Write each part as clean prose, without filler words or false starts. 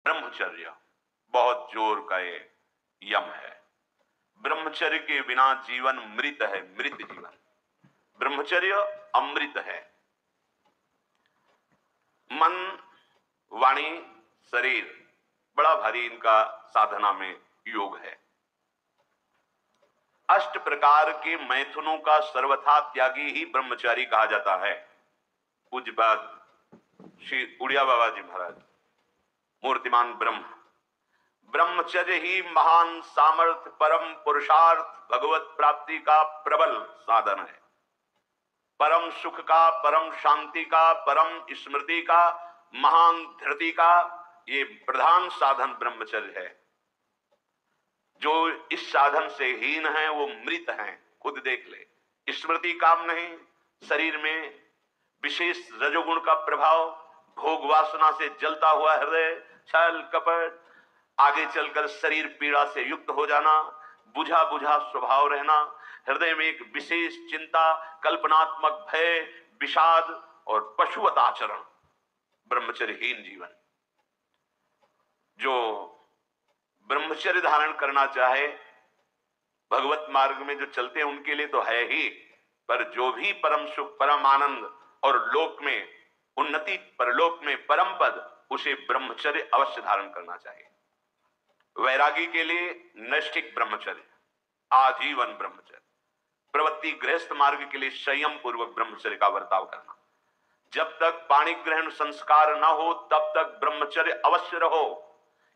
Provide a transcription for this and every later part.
ब्रह्मचर्य बहुत जोर का ये यम है। ब्रह्मचर्य के बिना जीवन मृत है, मृत जीवन। ब्रह्मचर्य अमृत है। मन, वाणी, शरीर बड़ा भारी इनका साधना में योग है। अष्ट प्रकार के मैथुनों का सर्वथा त्यागी ही ब्रह्मचारी कहा जाता है। पूज्यपाद श्री उड़िया बाबा जी महाराज, मूर्तिमान ब्रह्म। ब्रह्मचर्य ही महान सामर्थ्य, परम पुरुषार्थ, भगवत प्राप्ति का प्रबल साधन है। परम सुख का, परम शांति का, परम स्मृति का, महान धृति का ये प्रधान साधन ब्रह्मचर्य है। जो इस साधन से हीन है वो मृत हैं, खुद देख ले। स्मृति काम नहीं, शरीर में विशेष रजोगुण का प्रभाव, भोग वासना से जलता हुआ हृदय, छल कपट, आगे चलकर शरीर पीड़ा से युक्त हो जाना, बुझा बुझा स्वभाव रहना, हृदय में एक विशेष चिंता, कल्पनात्मक भय, विषाद और पशुवत आचरण, ब्रह्मचर्यहीन जीवन। जो ब्रह्मचर्य धारण करना चाहे, भगवत मार्ग में जो चलते हैं उनके लिए तो है ही, पर जो भी परम सुख, परम आनंद और लोक में उन्नति, परलोक में परम पद, उसे ब्रह्मचर्य अवश्य धारण करना चाहिए। वैरागी के लिए नैष्ठिक ब्रह्मचर्य, आजीवन ब्रह्मचर्य। प्रवृत्ति गृहस्थ मार्ग के लिए संयम पूर्वक ब्रह्मचर्य का बर्ताव करना। जब तक पाणी ग्रहण संस्कार न हो तब तक ब्रह्मचर्य अवश्य रहो।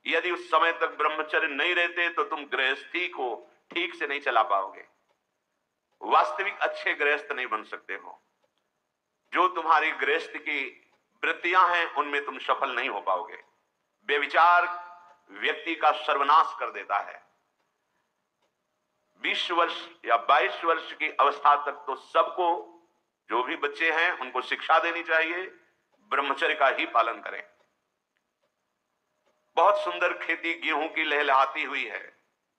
यदि उस समय तक ब्रह्मचर्य नहीं रहते तो तुम गृहस्थी को ठीक से नहीं चला पाओगे, वास्तविक अच्छे गृहस्थ नहीं बन सकते हो। जो तुम्हारी गृहस्थ की वृत्तियां हैं उनमें तुम सफल नहीं हो पाओगे। व्यभिचार व्यक्ति का सर्वनाश कर देता है। 20 वर्ष या 22 वर्ष की अवस्था तक तो सबको, जो भी बच्चे हैं उनको शिक्षा देनी चाहिए, ब्रह्मचर्य का ही पालन करें। बहुत सुंदर खेती गेहूं की लहलहाती हुई है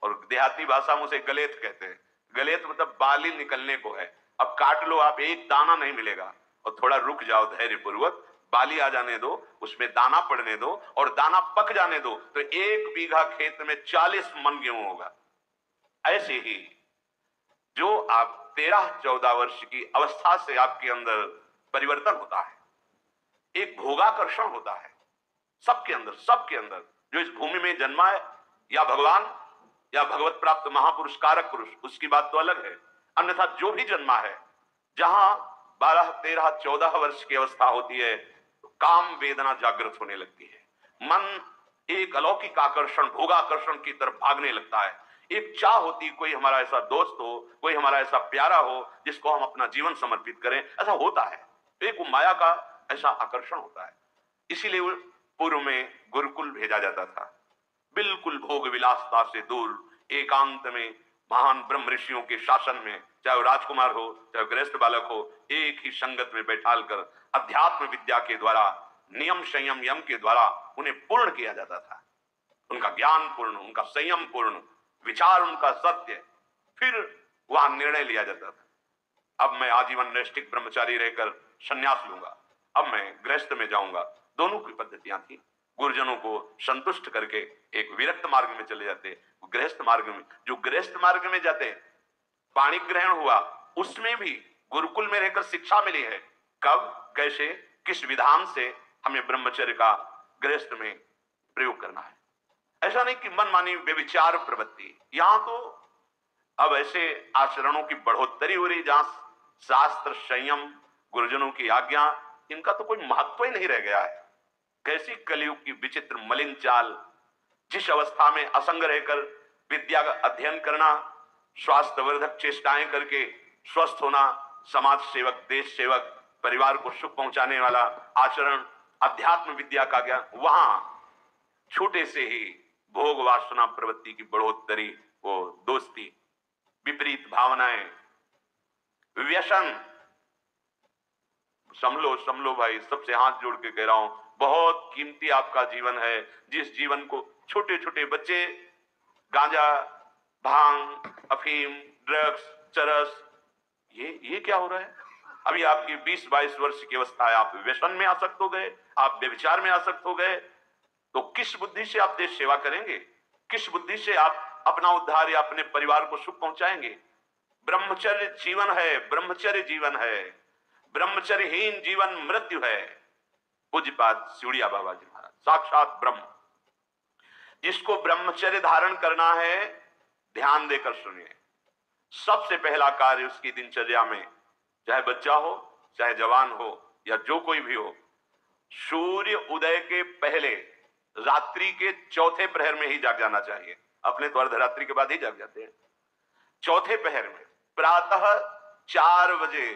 और देहाती भाषा में उसे गलेत कहते हैं। गलेत मतलब बाली निकलने को है। अब काट लो आप, एक दाना नहीं मिलेगा, और थोड़ा रुक जाओ धैर्य पूर्वक, बाली आ जाने दो, उसमें दाना पड़ने दो और दाना पक जाने दो, तो 1 बीघा खेत में 40 मन गेहूं होगा। ऐसे ही जो आप 13-14 वर्ष की अवस्था से आपके अंदर परिवर्तन होता है, एक भोगाकर्षण होता है सबके अंदर जो इस भूमि में जन्मा है, या भगवान या भगवत प्राप्त महापुरुष कारक पुरुष, उसकी बात तो अलग है। अन्यथा जो भी जन्मा है, जहां 12, 13, 14 वर्ष की अवस्था होती है, तो काम वेदना जागृत होने लगती है। मन एक अलौकिक आकर्षण, भोगाकर्षण की तरफ भागने लगता है। एक चाह होती, कोई हमारा ऐसा दोस्त हो, कोई हमारा ऐसा प्यारा हो जिसको हम अपना जीवन समर्पित करें, ऐसा होता है। एक माया का ऐसा आकर्षण होता है। इसीलिए पूर्व में गुरुकुल भेजा जाता था, बिल्कुल भोग विलासता से दूर, एकांत में महान ब्रह्म ऋषियों के शासन में, चाहे वो राजकुमार हो चाहे गृहस्थ बालक हो, एक ही संगत में बैठाल कर अध्यात्म विद्या के द्वारा, नियम संयम यम के द्वारा उन्हें पूर्ण किया जाता था। उनका ज्ञान पूर्ण, उनका संयम पूर्ण, विचार उनका सत्य, फिर वहां निर्णय लिया जाता था। अब मैं आजीवन नैष्ठिक ब्रह्मचारी रहकर संन्यास लूंगा, अब मैं गृहस्थ में जाऊंगा। दोनों की पद्धतियां थी। गुरुजनों को संतुष्ट करके एक विरक्त मार्ग में चले जाते, गृहस्थ मार्ग में। जो गृहस्थ मार्ग में जाते, पाणी ग्रहण हुआ, उसमें भी गुरुकुल में रहकर शिक्षा मिली है, कब, कैसे, किस विधान से हमें ब्रह्मचर्य का गृहस्थ में प्रयोग करना है। ऐसा नहीं कि मनमानी व्यभिचार प्रवृत्ति। यहां तो अब ऐसे आचरणों की बढ़ोतरी हो रही जहां शास्त्र, संयम, गुरुजनों की आज्ञा, इनका तो कोई महत्व ही नहीं रह गया है। कैसी कलयुग की विचित्र मलिन चाल। जिस अवस्था में असंग रहकर विद्या का अध्ययन करना, स्वास्थ्यवर्धक चेष्टाएं करके स्वस्थ होना, समाज सेवक, देश सेवक, परिवार को सुख पहुंचाने वाला आचरण, अध्यात्म विद्या का ज्ञान, वहां छोटे से ही भोग वासना प्रवृत्ति की बढ़ोतरी, वो दोस्ती, विपरीत भावनाएं, व्यसन। समलो भाई, सबसे हाथ जोड़ के कह रहा हूं, बहुत कीमती आपका जीवन है। जिस जीवन को छोटे छोटे बच्चे गांजा, भांग, अफीम, ड्रग्स, चरस, ये क्या हो रहा है? अभी आपकी 20-22 वर्ष की अवस्था है, आप व्यसन में आसक्त हो गए, आप व्यभिचार में आसक्त हो गए, तो किस बुद्धि से आप देश सेवा करेंगे? किस बुद्धि से आप अपना उद्धार या अपने परिवार को सुख पहुंचाएंगे? ब्रह्मचर्य जीवन है, ब्रह्मचर्य जीवन है। ब्रह्मचर्यहीन जीवन मृत्यु है। पूज्यपाद सिउड़िया बाबा जी महाराज साक्षात ब्रह्म। जिसको ब्रह्मचर्य धारण करना है, ध्यान देकर सुनिए। सबसे पहला कार्य उसकी दिनचर्या में, चाहे बच्चा हो, चाहे जवान हो, या जो कोई भी हो, सूर्य उदय के पहले रात्रि के चौथे प्रहर में ही जाग जाना चाहिए। अपने तो अर्धरात्रि के बाद ही जाग जाते हैं। चौथे प्रहर में प्रातः 4 बजे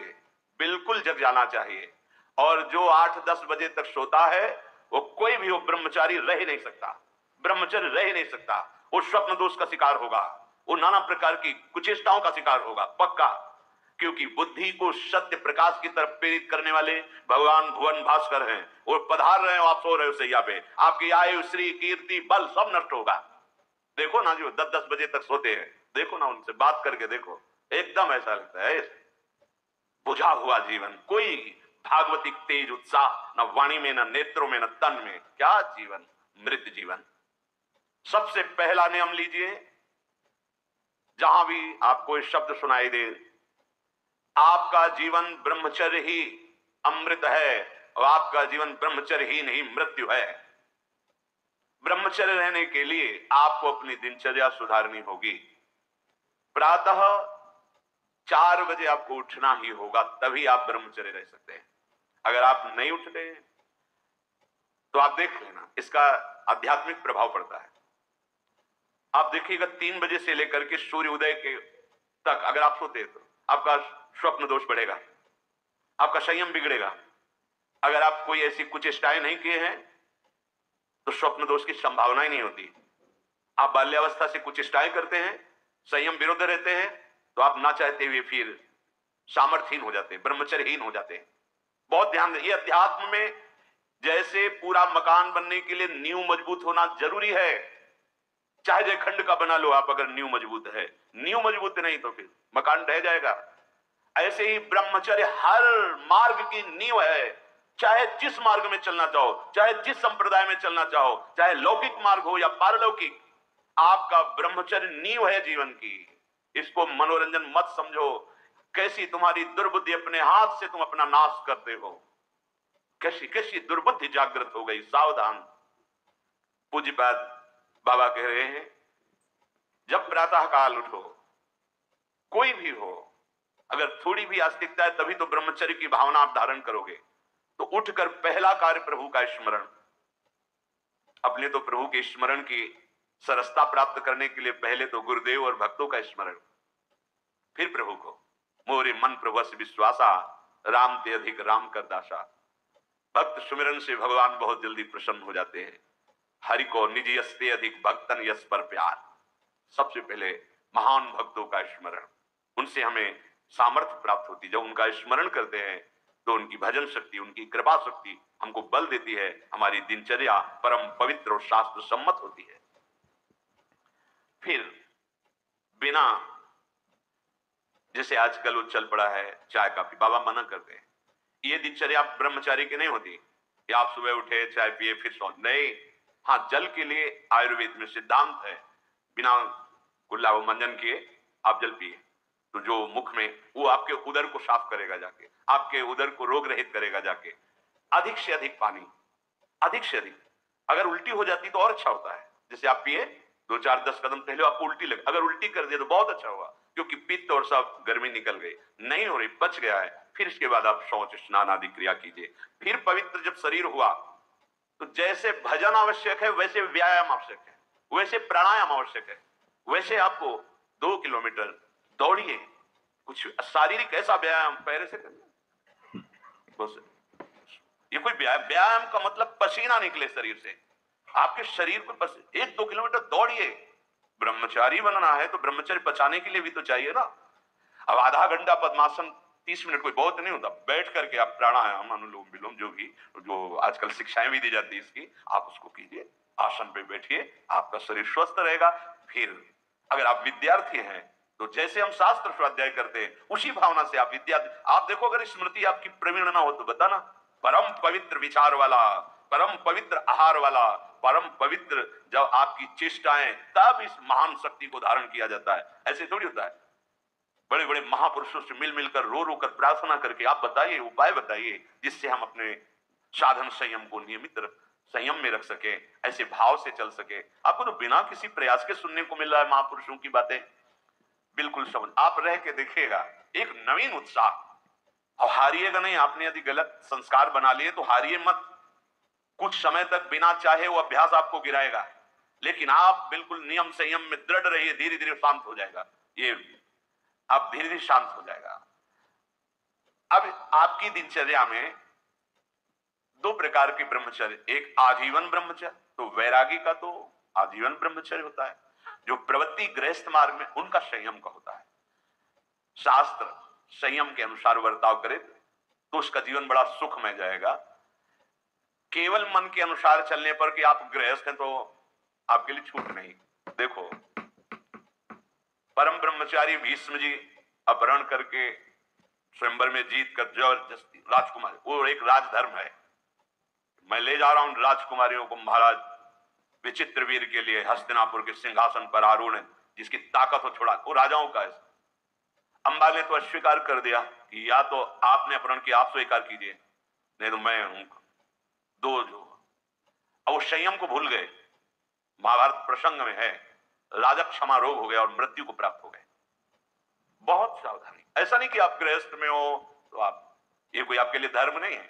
बिल्कुल जग जाना चाहिए। और जो 8-10 बजे तक सोता है, वो कोई भी हो, ब्रह्मचारी रह ही नहीं सकता, ब्रह्मचर्य रह ही नहीं सकता। वो स्वप्न दोष का शिकार होगा, वो नाना प्रकार की कुचेष्टाओं का शिकार होगा पक्का। क्योंकि बुद्धि को सत्य प्रकाश की तरफ प्रेरित करने वाले भगवान भुवन भास्कर हैं। वो पधार रहे हो, आप सो रहे हो सैया पे, आपकी आयु, श्री, कीर्ति, बल सब नष्ट होगा। देखो ना जो 10-10 बजे तक सोते हैं, देखो ना, उनसे बात करके देखो, एकदम ऐसा लगता है बुझा हुआ जीवन, कोई भागवतिक तेज उत्साह न वाणी में, न नेत्रों में, न तन में। क्या जीवन, मृत जीवन। सबसे पहला नियम लीजिए, जहां भी आपको ये शब्द सुनाई दे, आपका जीवन ब्रह्मचर्य ही अमृत है और आपका जीवन ब्रह्मचर्य ही नहीं मृत्यु है। ब्रह्मचर्य रहने के लिए आपको अपनी दिनचर्या सुधारनी होगी। प्रातः 4 बजे आपको उठना ही होगा, तभी आप ब्रह्मचर्य रह सकते हैं। अगर आप नहीं उठते तो आप देख लेना, इसका आध्यात्मिक प्रभाव पड़ता है। आप देखिएगा 3 बजे से लेकर के सूर्य उदय के तक अगर आप सोते तो आपका स्वप्न दोष बढ़ेगा, आपका संयम बिगड़ेगा। अगर आप कोई ऐसी कुचेष्टाएं नहीं किए हैं तो स्वप्न दोष की संभावना ही नहीं होती। आप बाल्यावस्था से कुचेष्टाएं करते हैं, संयम विरुद्ध रहते हैं, तो आप ना चाहते हुए फिर सामर्थ्यहीन हो जाते हैं, ब्रह्मचर्यहीन हो जाते हैं। बहुत ध्यान दें, ये अध्यात्म में जैसे पूरा मकान बनने के लिए नींव मजबूत होना जरूरी है, चाहे जयखंड का बना लो आप, अगर नींव मजबूत है। नींव मजबूत नहीं तो फिर मकान ढह जाएगा। ऐसे ही ब्रह्मचर्य हर मार्ग की नींव है। चाहे जिस मार्ग में चलना चाहो, चाहे जिस संप्रदाय में चलना चाहो, चाहे लौकिक मार्ग हो या पारलौकिक, आपका ब्रह्मचर्य नींव है जीवन की। इसको मनोरंजन मत समझो। कैसी तुम्हारी दुर्बुद्धि, अपने हाथ से तुम अपना नाश करते हो। कैसी कैसी दुर्बुद्धि जागृत हो गई, सावधान। पूज्यपाद बाबा कह रहे हैं, जब प्रातः काल उठो, कोई भी हो, अगर थोड़ी भी आस्तिकता है तभी तो ब्रह्मचर्य की भावना आप धारण करोगे। तो उठकर पहला कार्य प्रभु का स्मरण। अपने तो प्रभु के स्मरण की सरसता प्राप्त करने के लिए पहले तो गुरुदेव और भक्तों का स्मरण, फिर प्रभु को। मोरे मन प्रभु विश्वासा, राम ते अधिक राम कर दासा। भक्त सुमिरन से भगवान बहुत जल्दी प्रसन्न हो जाते हैं। हरि को निज यस ते अधिक भक्तन यस पर प्यार। सबसे पहले महान भक्तों का स्मरण, उनसे हमें सामर्थ्य प्राप्त होती। जब उनका स्मरण करते हैं तो उनकी भजन शक्ति, उनकी कृपा शक्ति हमको बल देती है। हमारी दिनचर्या परम पवित्र और शास्त्र सम्मत होती है। फिर बिना, जैसे आजकल वो चल पड़ा है चाय काफी, बाबा मना करते हैं, ये दिनचर्या ब्रह्मचारी की नहीं होती कि आप सुबह उठे, चाय पिए, फिर सो। नहीं, हाँ, जल के लिए आयुर्वेद में सिद्धांत है, बिना कुल्ला व मंजन किए आप जल पिए तो जो मुख में, वो आपके उदर को साफ करेगा जाके, आपके उदर को रोग रहित करेगा जाके। अधिक से अधिक पानी, अधिक से अधिक। अगर उल्टी हो जाती तो और अच्छा होता है। जैसे आप पिए 2-4-10 कदम पहले आपको उल्टी लगे, अगर उल्टी कर दिया तो बहुत अच्छा हुआ, क्योंकि पित्त और सब गर्मी निकल गई, नहीं हो रही, बच गया है। फिर इसके बाद आप शौच स्नान आदि क्रिया कीजिए। फिर पवित्र जब शरीर हुआ तो जैसे भजन आवश्यक है वैसे व्यायाम आवश्यक है, वैसे प्राणायाम आवश्यक है, वैसे आपको 2 किलोमीटर दौड़िए। कुछ शारीरिक ऐसा व्यायाम पैरे से करिए। ये कोई व्यायाम का मतलब पसीना निकले शरीर से, आपके शरीर को 1-2 किलोमीटर दौड़िए। ब्रह्मचारी बनना है तो ब्रह्मचर्य बचाने के लिए भी तो चाहिए ना। अब आधा घंटा पद्मासन, 30 मिनट कोई बहुत नहीं होता, बैठ करके आप प्राणायाम, अनुलोम विलोम, जो आजकल शिक्षाएं भी दी जाती है इसकी, आप उसको कीजिए। आसन पे बैठिए, आपका शरीर स्वस्थ रहेगा। फिर अगर आप विद्यार्थी हैं तो जैसे हम शास्त्र स्वाध्याय करते हैं उसी भावना से आप आप देखो, अगर स्मृति आपकी प्रवीण ना हो तो बताना। परम पवित्र विचार वाला, परम पवित्र आहार वाला, परम पवित्र जब आपकी चेष्टाएं, तब इस महान शक्ति को धारण किया जाता है। ऐसे थोड़ी होता है। बड़े बड़े महापुरुषों से मिल मिलकर रो रो कर प्रार्थना करके आप बताइए, उपाय बताइए जिससे हम अपने साधन संयम को नियमित संयम में रख सके, ऐसे भाव से चल सके। आपको तो बिना किसी प्रयास के सुनने को मिल रहा है महापुरुषों की बातें। बिल्कुल समझ, आप रह के देखिएगा, एक नवीन उत्साह। और हारिएगा नहीं। आपने यदि गलत संस्कार बना लिए तो हारिए मत। कुछ समय तक बिना चाहे वो अभ्यास आपको गिराएगा, लेकिन आप बिल्कुल नियम संयम में दृढ़ रहिए, धीरे धीरे शांत हो जाएगा। ये आप धीरे धीरे शांत हो जाएगा। अब आपकी दिनचर्या में दो प्रकार के ब्रह्मचर्य, एक आजीवन ब्रह्मचर्य, तो वैरागी का तो आजीवन ब्रह्मचर्य होता है। जो प्रवृत्ति गृहस्थ मार्ग में, उनका संयम का होता है। शास्त्र संयम के अनुसार बर्ताव करे तो उसका जीवन बड़ा सुखमय जाएगा। केवल मन के अनुसार चलने पर कि आप गृहस्थ हैं तो आपके लिए छूट नहीं। देखो, परम ब्रह्मचारी भीष्म जी अपहरण करके स्वयंवर में जीत कर जबरदस्ती राजकुमारी, वो एक राजधर्म है, मैं ले जा रहा हूं राजकुमारियों को महाराज विचित्र वीर के लिए हस्तिनापुर के सिंहासन पर आरूढ़ है, जिसकी ताकत हो छोड़ा, वो राजाओं का है। अंबा ने तो अस्वीकार कर दिया कि या तो आपने अपहरण किया, आप स्वीकार कीजिए, नहीं तो मैं हूं। दो जो अब वो संयम को भूल गए। महाभारत प्रसंग में है, राजा क्षमा रोग हो गया और मृत्यु को प्राप्त हो गए। बहुत सावधानी। ऐसा नहीं कि आप गृहस्थ में हो तो आप, ये कोई आपके लिए धर्म नहीं है।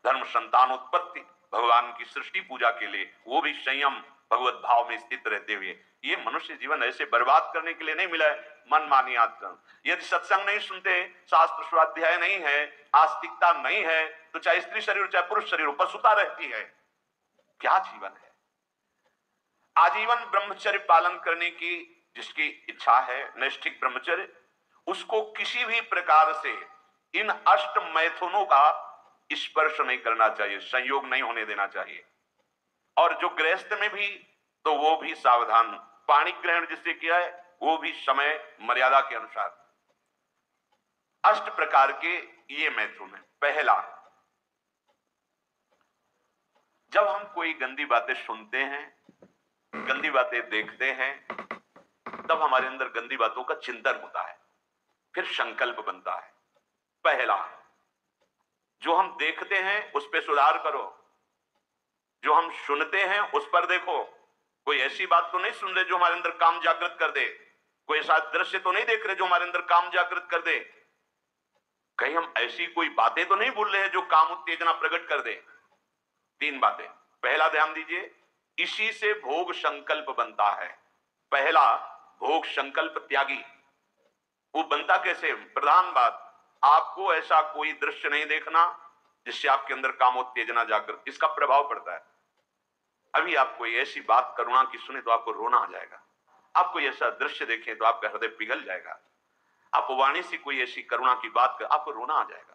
धर्म संतान उत्पत्ति, भगवान की सृष्टि पूजा के लिए, वो भी संयम भगवत भाव में स्थित रहते हुए। ये मनुष्य जीवन ऐसे बर्बाद करने के लिए नहीं मिला है मनमानी आचरण। यदि सत्संग नहीं सुनते, शास्त्र स्वाध्याय नहीं है, आस्तिकता नहीं है, तो चाहे स्त्री शरीर चाहे पुरुष शरीर पशुता रहती है। क्या जीवन है? आजीवन ब्रह्मचर्य पालन करने की जिसकी इच्छा है, नैष्ठिक ब्रह्मचर्य, उसको किसी भी प्रकार से इन अष्ट मैथुनों का स्पर्श नहीं करना चाहिए, संयोग नहीं होने देना चाहिए। और जो गृहस्थ में भी, तो वो भी सावधान। पानी ग्रहण जिससे किया है वो भी समय मर्यादा के अनुसार। अष्ट प्रकार के ये मैथुन है। पहला, जब हम कोई गंदी बातें सुनते हैं, गंदी बातें देखते हैं, तब हमारे अंदर गंदी बातों का चिंतन होता है, फिर संकल्प बनता है। पहला, जो हम देखते हैं उस पर सुधार करो, जो हम सुनते हैं उस पर देखो। कोई ऐसी बात तो नहीं सुन रहे जो हमारे अंदर काम जागृत कर दे, कोई ऐसा दृश्य तो नहीं देख रहे जो हमारे अंदर काम जागृत कर दे, कहीं हम ऐसी कोई बातें तो नहीं बोल रहे हैं जो काम उत्तेजना प्रकट कर दे। तीन बातें। पहला ध्यान दीजिए, इसी से भोग संकल्प बनता है। पहला, भोग संकल्प त्यागी। वो बनता कैसे? प्रधान बात, आपको ऐसा कोई दृश्य नहीं देखना जिससे आपके अंदर कामोत्तेजना जागृत, इसका प्रभाव पड़ता है। अभी आप कोई ऐसी बात करुणा की सुने तो आपको रोना आ जाएगा। आप कोई ऐसा दृश्य देखें तो आपका हृदय पिघल जाएगा। आप वाणी से कोई ऐसी करुणा की बात कर, आपको रोना आ जाएगा।